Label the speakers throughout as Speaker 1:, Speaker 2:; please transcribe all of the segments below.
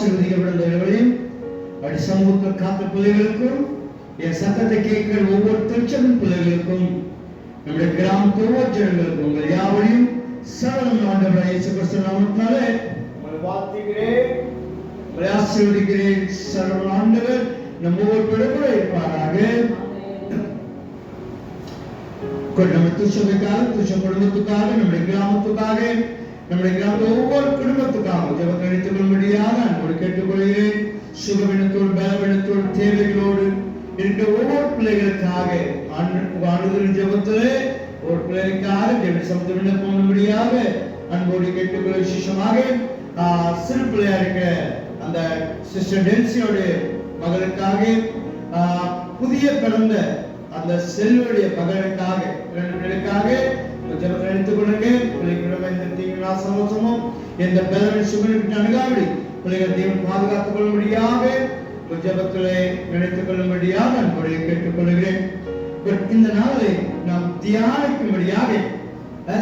Speaker 1: ஆசீர்வதிக்கப்பட்டவர்களையும் அப்படி சமூகத்தில் காத்த பிள்ளைகளுக்கும் என் சத்தத்தை கேட்கிற ஒவ்வொரு திருச்சபையின் பிள்ளைகளுக்கும் நம்முடைய கிராமத்து ஒவ்வொரு ஜனங்களுக்கும் உங்கள் யாவரையும் சரணம் ஆண்டவராகிய இயேசு கிறிஸ்து நாமத்தினாலே உங்களை வாழ்த்துகிறேன், உங்களை ஆசீர்வதிக்கிறேன். சரணம் ஆண்டவர் நம்ம ஒவ்வொரு கூட இருப்பாராக. நம்ம திருச்சபைக்காக, திருச்ச குடும்பத்துக்காக, நம்முடைய கிராமத்துக்காக, நம்முடைய கிராமத்தில் ஒவ்வொரு குடும்பத்துக்காக ஜெபத்தை அளித்துக் கொள்ளும்படியாக அன்போடு கேட்டுக்கொள்கிறேன். சுகவினத்தோடு, பலவினத்தோடு, தேவைகளோடு இருக்கிற ஒவ்வொரு பிள்ளைகளுக்காக ஆண்டுதல் ஜெபத்திலே ஒரு பிள்ளைகளுக்காக தேவனுடைய சமூகத்தில் விண்ணப்பம்படியாக அன்போடு கேட்டுக்கொள்ள. விசேஷமாக சிறு பிள்ளையா இருக்கிற அந்த சிஸ்டர் டென்சியோட மகளுக்காக, புதிய பிறந்த அந்த செல்வடைய மகனுக்காக, இரண்டு பிள்ளைகளுக்காக ஜெபத்தை அளித்துக் கொள்ளுங்க. பிள்ளைகளிடம் எந்த தீங்கு நாசமோசமும் எந்த பலவின் சுகனுக்கு அணுகாமடி பிள்ளைகள் தேவன் பாதுகாத்துக் கொள்ளும்படியாக ஜெபத்திலே நினைத்துக் கொள்ளும்படியாக அன்போடு கேட்டுக்கொள்கிறேன். இந்த நாளை நாம் தியானிக்கும்படியாக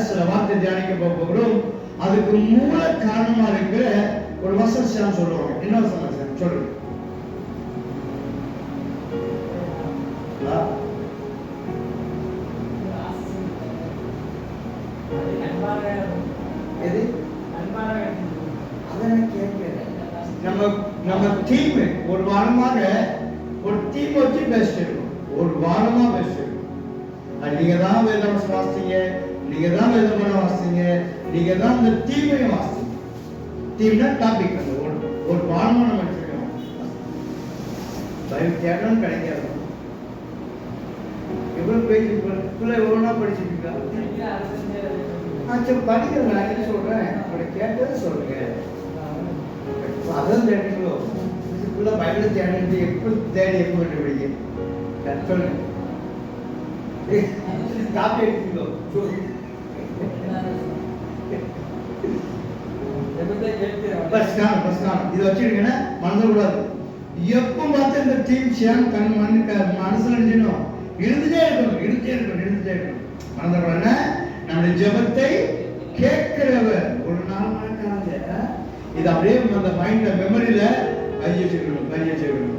Speaker 1: சில வார்த்தை தியானிக்க போகிறோம். அதுக்கு மூல காரணமா இருக்கிற ஒரு வசனம் சொல்லுவாங்க. என்ன வசனம் சொல்லுங்க? நம்ம டீம் ஒரு வாரமாக ஒரு டீம் வச்சு பேசிட்டு இருக்கோம். ஒரு வாரமா பேசிட்டு இருக்கோம். நீங்க தான் வேதம் வாசிங்க, நீங்க தான் வேதம் வாசிங்க, நீங்க தான் இந்த டீமை வாசிங்க. டீம்னா டாபிக். அந்த ஒரு வாரமா நம்ம வச்சிருக்கோம். பைபிள் தியானம் கிடைக்காது. எவ்வளவு பேஜ் பிள்ளை எவ்வளோனா படிச்சிருக்கீங்களா? சரி படிக்கிறேன். நான் என்ன சொல்றேன், உங்களை கேட்டதை சொல்லுங்க. அதான் தேடிங்களோ இதுக்குள்ள பைபிள் தேடி எப்படி தேடி எப்போ படிக்க சொல்லுங்க. காப்பி எடுத்துக்கோ. இதை வச்சுக்கிட்டீங்கன்னா மறந்துடக்கூடாது. எப்போ பார்த்து இந்த டீம் சேன் கண் மனசுல நினைச்சணும் இருந்துட்டே இருக்கணும். மறந்துடக்கூடாது. நம்முடைய ஜெபத்தை கேட்கிறவர் ஒரு நாள் மறக்காது. இது அப்படியே அந்த மைண்ட்ல மெமரியில பதிய செய்யணும்.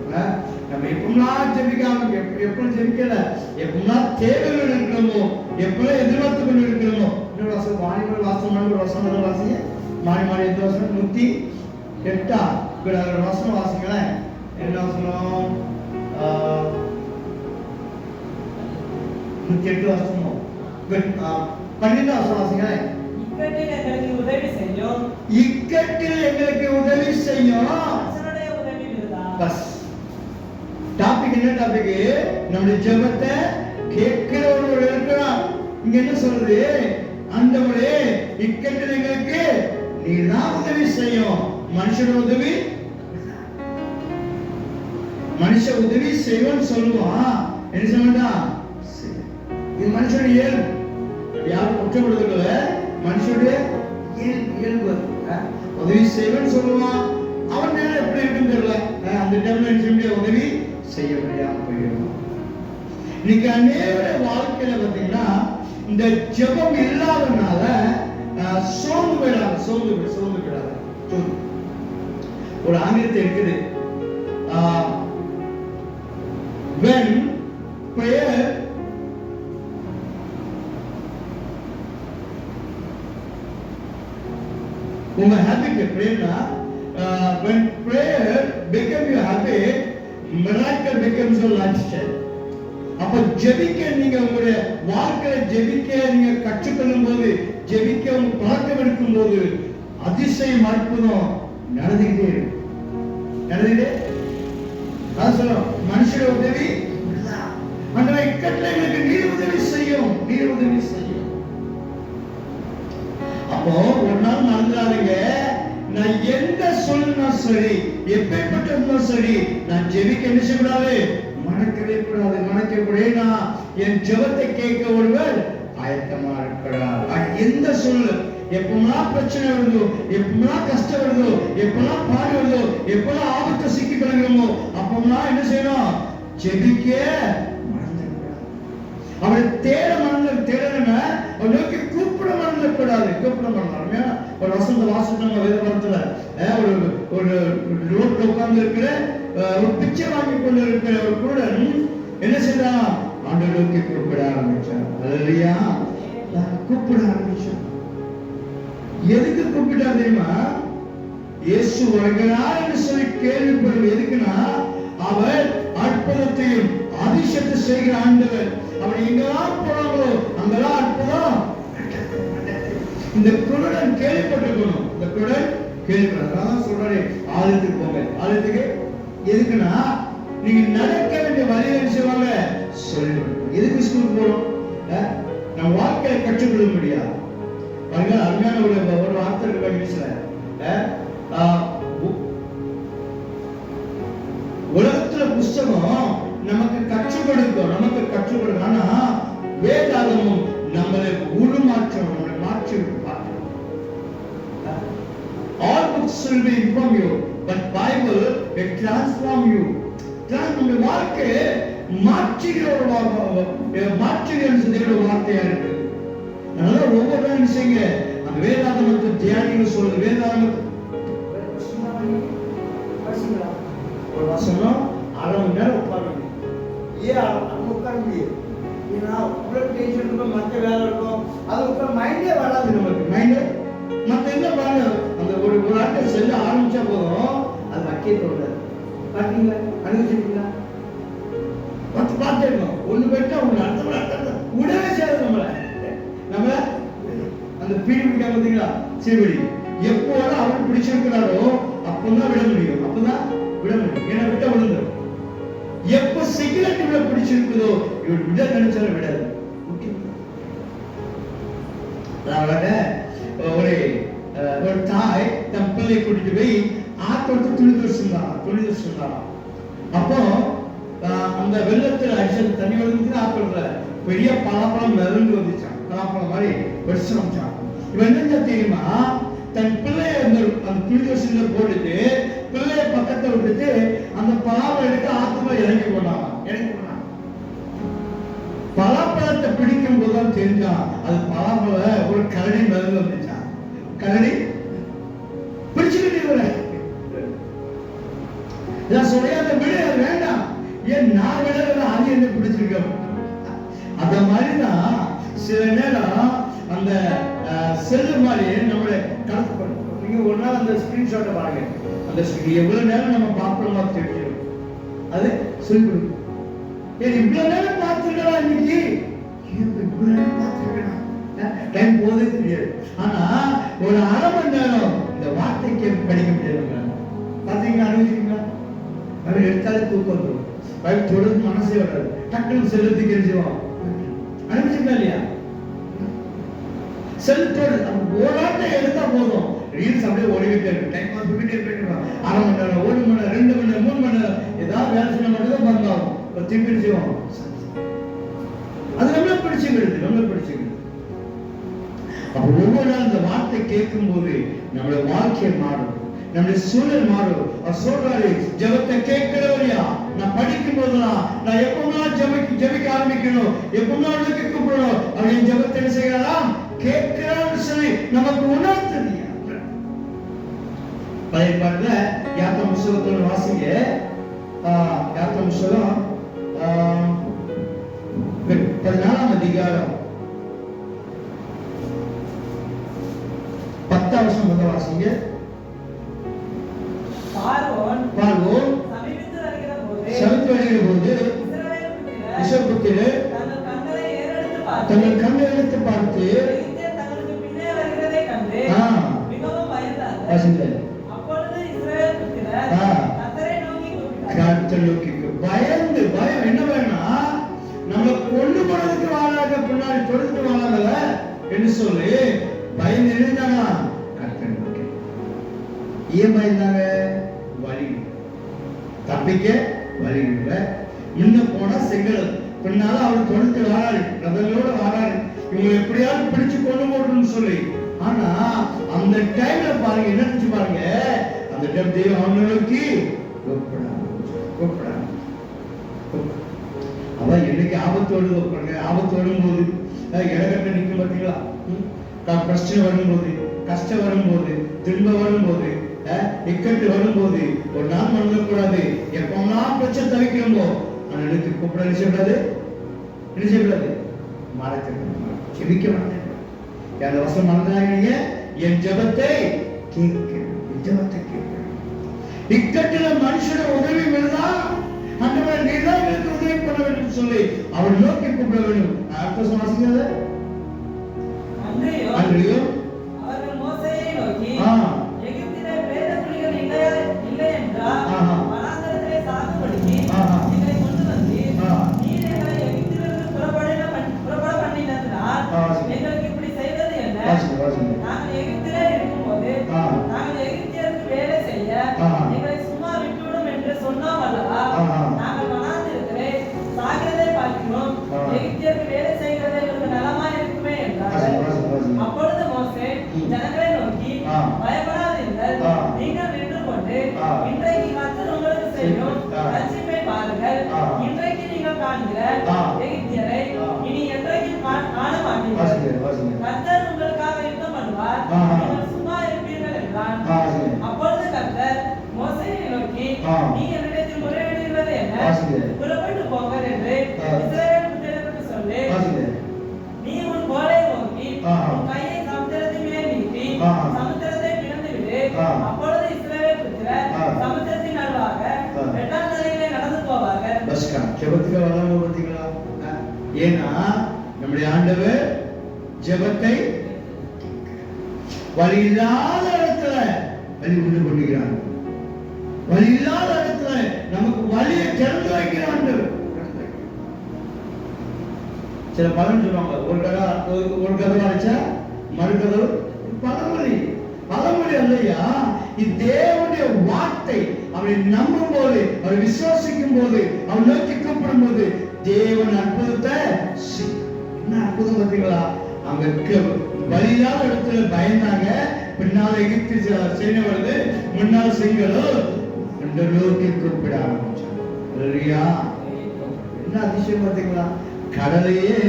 Speaker 1: நம்ம எப்பெல்லாம் ஜெபிக்காம, எப்பெல்லாம் ஜெபிக்கல, எப்பெல்லாம் தேவைகள் இருக்கிறோமோ, எப்பெல்லாம் எதிர்பார்த்து கொண்டு இருக்கிறோமோ. இன்னொரு வாசம் மாணிமொழி வாசம் ஒரு வசனம் வாசிங்க. மாணிமொழி எந்த வசனம்? 108 வசனம் வாசிங்களேன். என்ன வசனம்? 108 வசனம் 12 வசனம் வாசிங்களேன். இக்கட்டில் எங்களுக்கு உதவி செய்யும். பஸ் டாபிக் என்ன? டாபிக் நம்முடைய ஜெபத்தை கேட்கிறவர்கள் இருக்கிறார். இங்க என்ன சொல்றது? ஆண்டவரே இக்கட்டில் எங்களுக்கு நீதான் உதவி செய்யும். மனுஷன் உதவி செய்வோன்னு சொல்லுவான். என்ன சொல்லுடா? இது மனுஷனுடைய இயல்பு. யாரும் குற்றப்படுத்தல. மனுஷனுடைய இயல்பு. உதவி செய்வேன்னு சொல்லுவான். அவன் நேரம் எப்படி இருக்குன்னு தெரியல. அந்த டைம்ல உதவி செய்ய முடியாம போயிடும். இன்னைக்கு அநேக வாழ்க்கையில பாத்தீங்கன்னா இந்த ஜெபம் இல்லாதனால சோர்ந்து போயிடாது. ஒரு ஆங்கிலத்தை இருக்குது. when prayer உங்க habit பிரேயர்னா when prayer become your habit, miracle becomes your lifestyle. அப்ப ஜெபிக்க நீங்க உங்களுடைய வாழ்க்கையில ஜெபிக்க நீங்க கற்றுக்கொள்ளும் போது, ஜெபிக்க உங்க பழக்கம் எடுக்கும் போது அதிசயம் அற்புதம் நடந்துகிட்டே இருக்கு. நான் சொல்றேன், மனுஷட உதவி அந்த இக்கட்டைகளுக்கு நீர் உதவி செய்யும். அப்போ ஒரு நாள் மறந்துடாதீங்க, நான் எந்த சொல்லுனா சரி, எப்பேற்பட்ட சரி, நான் ஜெபிக்க என்ன செய்யக்கூடாது? மறக்கவே கூடாது. என் ஜெபத்தை கேட்க ஒருவர் ஆயத்தமா இருக்கிறார். எந்த சொல்லு எப்பெல்லாம் பிரச்சனை வருதோ, எப்பெல்லாம் கஷ்டம் வருதோ, எப்பெல்லாம் பாடு வருதோ, எப்பெல்லாம் ஆபத்தை சிக்கி கிடக்கிறோமோ, அப்பெல்லாம் என்ன செய்யணும்? ஜெபிக்க மறந்துடக்கூடாது. அவரை தேட மறந்து தேடணும்னா அவரை நோக்கி கூப்பிட மறந்துடக்கூடாது. ஒரு வசந்த வாசம் வேதபுரத்துல ஒரு ஒரு ரோட்ல உட்கார்ந்து இருக்கிற ஒரு பிச்சை வாங்கி கொண்டு இருக்கிற ஒரு குருடன் என்ன செய்தான்? ஆண்டவருக்கு கூப்பிட ஆரம்பிச்சான். அல்லேலூயா. கூப்பிட ஆரம்பிச்சான். எதுக்கு கூப்பிட்டா தெரியுமா? இயேசு வருகிறார் என்று சொல்லி கேள்விப்படுவது எதுக்குன்னா, அவர் அற்புதத்தையும் அதிசயத்தை செய்கிற ஆண்டவர். அவர் எங்கெல்லாம் போறாங்களோ அங்கெல்லாம் அற்புதம். இந்த குருடன் கேள்விப்பட்டிருக்கணும். இந்த குருடன் கேள்விப்பட்டாதான் சொல்றாரு, ஆலயத்துக்கு போங்க. ஆலயத்துக்கு எதுக்குன்னா, நீங்க நடக்க வேண்டிய வழிகள் செய்வாங்க சொல்லிடுவாங்க. எதுக்கு ஸ்கூலுக்கு போறோம்? நம்ம வாழ்க்கையை கற்றுக்கொள்ள முடியாது. அருமையான ஒரு வார்த்தை இருக்கு. உலகத்துல புஸ்தகம் நமக்கு கற்றுக் கொடுக்கும். ஆனா வேதாகமும் நம்மளை உருமாற்றம், நம்மளை மாற்றி பார்க்கணும். All books will be inform you, but Bible will transform you. நம்முடைய வாழ்க்கையை மாற்றுகிற வார்த்தையா இருக்கு. அதனால ஒவ்வொரு நாளும் செய்யுங்க. அந்த வேதாகமத்தை தியானிங்க. சொல்லுங்க வேதாகமத்தை ஒரு வசனம் அரை மணி நேரம் உட்காருங்க. ஏன் உட்கார முடியும்? ஏன்னா அவ்வளோ டென்ஷன் இருக்கும், மற்ற வேலை இருக்கும், அது உட்கார மைண்டே வராது. நமக்கு மைண்டு மற்ற என்ன பாருங்க, அந்த ஒரு ஆட்டை செல்ல ஆரம்பிச்சா போதும், அது வக்கே தோன்றாது. பார்த்தீங்களா? அனுபவிச்சிருக்கீங்களா? பார்த்துருக்கோம். ஒன்று போயிட்டா ஒன்று அடுத்த உடவே செய்யாது. நம்மள அந்த பீடி பிடிக்காம பார்த்தீங்களா? சரி, எப்போது அவர் பிடிச்சிருக்கிறாரோ அப்பதான் விட முடியும். ஏன்னா விட்ட விழுந்துடும். எப்ப சிகரெட் விட பிடிச்சிருக்குதோ இவர் விட நினைச்சாலும் விடாது. ஒரு தாய் தன் பிள்ளை கூட்டிட்டு போய் ஆத்தோடு துணி துவைச்சிருந்தாராம். அப்போ அந்த வெள்ளத்துல அடிச்சது தண்ணி வந்து ஆத்தோட பெரிய பலாப்பழம் மிதந்து வந்துச்சான். பலாப்பழம் மாதிரி வெடிச்சு வந்துச்சான். இவன் என்ன தெரியுமா? தன் பிள்ளைய அந்த துணி துவைச்சில போட்டுட்டு பிள்ளைய பக்கத்தை விட்டுட்டு அந்த பலாப்பழம் எடுக்க ஆத்துல இறங்கி போனான். பலாப்பழத்தை பிடிக்கும் போதுதான் தெரிஞ்சான் அது பலாப்பழம் ஒரு கரடி மிதந்து வந்துச்சான். கரடி பிடிச்சுக்கிட்டு சொல்ல அந்த விட வேண்டாம். ஏன் நான் விட அது என்ன பிடிச்சிருக்க? அந்த மாதிரிதான் சில நேரம் அந்த செல்லு மாதிரி நம்மளை கணக்கு பண்ணும். நீங்க ஒரு நாள் அந்த ஸ்கிரீன்ஷாட்டை பாருங்க. அந்த எவ்வளவு நேரம் நம்ம பார்க்கணுமா தெரியும். அது சொல்லி கொடுக்கும். இவ்வளவு நேரம் பார்த்துருக்கா இன்னைக்கு, இவ்வளவு நேரம் பார்த்துருக்கா, டைம் போதே தெரியாது. ஆனா ஒரு அரை மணி நேரம் இந்த வார்த்தைக்கு படிக்க முடியாது. பாத்தீங்களா? அனுபவிச்சிங்களா? அவர் எடுத்தாலே தூக்கம் வந்துடும். தொடர்ந்து மனசே வராது. டக்குன்னு செல்லுறதுக்கு எழுதிடுவோம். அனுபவிச்சிங்களா இல்லையா? செலுத்தோடு ஓடாட்ட எடுத்தா போதும். ரீல்ஸ் அப்படியே ஓடிக்கிட்டே இருக்கு. டைம் பார்த்துக்கிட்டே போயிட்டு அரை மணி நேரம், 1 மணி நேரம், 2 மணி நேரம், 3 மணி நேரம் ஏதாவது வேலை செய்ய மட்டும்தான் பந்தாகும். திருப்பி செய்வோம். அது நம்மள பிடிச்சுக்கிறது. அப்ப ஒவ்வொரு நாள் இந்த வார்த்தை கேட்கும் போது நம்மளுடைய வாழ்க்கையை மாறும், நம்முடைய சூழல் மாறும். அவர் சொல்றாரு, ஜெபத்தை கேட்கிறவரையா நான் படிக்கும் போதுதான் நான் எப்பவுமே ஜெபிக்க ஆரம்பிக்கணும், எப்பவுமே கூப்பிடணும். அப்படின்னு ஜெபத்தை செய்யலாம் கேட்கிறான்னு சொல்லி நமக்கு உணர்த்தது. பழைய பாட்டுல யாத்திரை புஸ்தகத்தோட வாசிங்க. யாத்திரை புஸ்தகம் 14ஆம் அதிகாரம் 10ஆம் வசனம் முதல் வாசிங்க. பார்வோன் சமீபத்து வருகிற போது இஸ்ரவேல் தங்கள் கண்ணை எடுத்து பார்த்து பயந்து பயம் என்ன வேணா நம்மளை கொண்டு போறதுக்கு வாழாக பின்னாடி தொடுத்து வாழாங்கல என்று சொல்லி பயந்து இருந்தாங்க. ஏன் பயந்தாங்க? வழி தப்பிக்க வழி இல்லை. இன்னும் போனா செங்கல் பின்னால அவர் தொடுத்து வாழாரு, ரதங்களோட வாழாரு, இவங்க எப்படியாவது பிடிச்சு கொண்டு போடணும்னு சொல்லி. ஆனா அந்த டைம்ல பாருங்க, என்ன நினைச்சு பாருங்க, அந்த டைம் தெய்வம் அவங்களுக்கு அதான் என்னைக்கு ஆபத்து வருது, ஆபத்து வரும்போது இடக்கட்ட நிக்க பார்த்தீங்களா, பிரச்சனை வரும்போது கஷ்டம் வரும்போது, துன்பம் வரும்போது, இக்கட்டு வரும்போது ஒரு நாள் மறந்துடக்கூடாது. எப்பெல்லாம் பிரச்சனை தவிக்கிறோமோ அன்னைக்கு கூப்பிட என்ன செய்யக்கூடாது, மறக்கணும், செபிக்க மாட்டேன். அந்த வசனம் மறந்தாங்க, என் ஜெபத்தை கேட்கணும், இக்கட்டுல மனுஷன உதவி வேணுதா, ஆண்டவரே நீதான் எனக்கு உதவி பண்ண வேண்டும் சொல்லி அவர் நோக்கி கூப்பிட வேண்டும். அடுத்த வாசிங்க. அன்றையோ
Speaker 2: அவர்கள் மோசேயை நோக்கி, எகிப்திலே பிரேத குழிகள் இல்லை என்றால் வனாந்தரத்திலே சாகும்படிக்கு எங்களை கொண்டு வந்து நீர் எங்களை எகிப்திலிருந்து புறப்பட பண்ணினதினால் எங்களுக்கு இப்படி செய்வது என்ன? நாங்கள் எகிப்திலே இருக்கும்போது நாங்கள் எகிப்தியருக்கு வேலை செய்ய எங்களை சும்மா விட்டுவிடும் என்று சொன்னோம் அல்லவா? நாங்கள் வனாந்தரத்திலே சாகிறதை பார்க்கிறோம், எகிப்தியருக்கு வேலை செய்கிறது எங்களுக்கு நலமாய் இருக்குமே என்றார். அப்பொழுது மோசே ஜனங்களை நோக்கி, பயப்படாதீர்கள், நீங்கள் நின்று கொண்டு இன்றைக்கு கர்த்தர் உங்களுக்கு செய்யும் ரட்சிப்பை பாருங்கள். இன்றைக்கு நீங்கள் காண்கிற எகிப்தியரை இனி என்றைக்கும் காண மாட்டீர்கள். கர்த்தர் உங்களுக்காக யுத்தம் பண்ணுவார், நீங்கள் சும்மா இருப்பீர்கள் என்றான். அப்பொழுது கர்த்தர் மோசேயை நோக்கி, நீ என்னிடத்தில் முறையிடுகிறது என்ன? புறப்பட்டு போங்கள் என்று இஸ்ரவேல் புத்திரருக்கு சொல்லு. நீ உன் கோலை நோக்கி உன் கையை சமுத்திரத்தின் மேல் நீட்டி சமுத்திரத்தை பிளந்து விடு. அப்பொழுது இஸ்ரவேல் புத்திரர் சமுத்திரத்தின் நடுவாக வெட்டாந்தரையிலே நடந்து போவார்கள்.
Speaker 1: ஜெபத்துக்கு வராம பார்த்தீங்களா? ஏன்னா நம்முடைய ஆண்டவர் ஜெபத்தை வழி இல்லாத இடத்துல வழி உண்டு கொண்டிருக்கிறார். வழி இல்லாத இடத்துல நமக்கு வழியை திறந்து வைக்கிற ஆண்டவர். சில பலன் சொல்லுவாங்க, ஒரு கதவை அழைச்சா மறு கதவு. பழமொழி அல்லையா, இது தேவனுடைய வார்த்தை. அவரை நம்பும் போது, அவரை விசுவாசிக்கும் போது, அவர் நோக்கி கூப்பிடும் போது தேவன் அற்புதத்தை. என்ன அற்புதம் பார்த்தீங்களா? அங்க வழியில்லாத இடத்துல பயந்தாங்க, பின்னால எகிப்து சேனை வருது, முன்னால் செங்கலும் நோக்கி கூப்பிட ஆரம்பிச்சாங்க. என்ன அதிசயம் பார்த்தீங்களா? கடலையே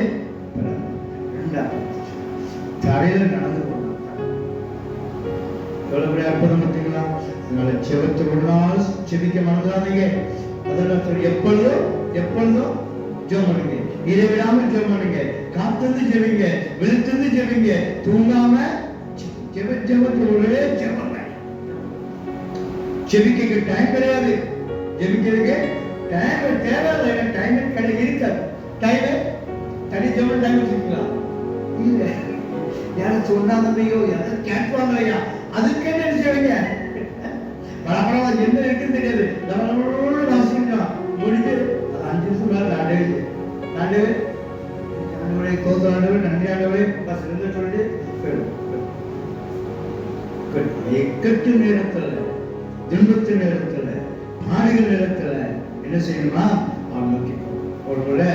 Speaker 1: தரையில நடந்து போனாங்க. எவ்வளவு அற்புதம் பார்த்தீங்களா? அதனால செவத்து ஒரு நாள் செபிக்க மறந்துடாதீங்க. அதெல்லாம் எப்பொழுதும் ஜெபம் பண்ணுங்க, இடைவிடாம ஜெபம் பண்ணுங்க, காத்திருந்து ஜெபிங்க, விழித்திருந்து ஜெபிங்க, தூங்காம ஜெபத்தோட ஜெபம். செபிக்க டைம் கிடையாது, ஜெபிக்கிறதுக்கு டைம் தேவையில்லை. டைம் இருக்காது. டைம் தனி ஜெபம் டைம் வச்சுக்கலாம் இல்ல. யாரும் சொன்னாங்களையோ யாரும் கேட்பாங்களையா, அதுக்கு என்ன செய்வீங்க? பரபரவா என்ன இருக்குன்னு தெரியாது, வாசிக்கலாம் முடிஞ்சு அது 5 நிமிஷம் மேல ஆண்டவே கோத ஆண்டவே நன்றி ஆண்டவே பஸ் இருந்து சொல்லிட்டு எக்கட்டு நேரத்துல, துன்பத்து நேரத்துல, பாடுகள் நேரத்துல என்ன செய்யணுமா? அவன் நோக்கி ஒரு முறை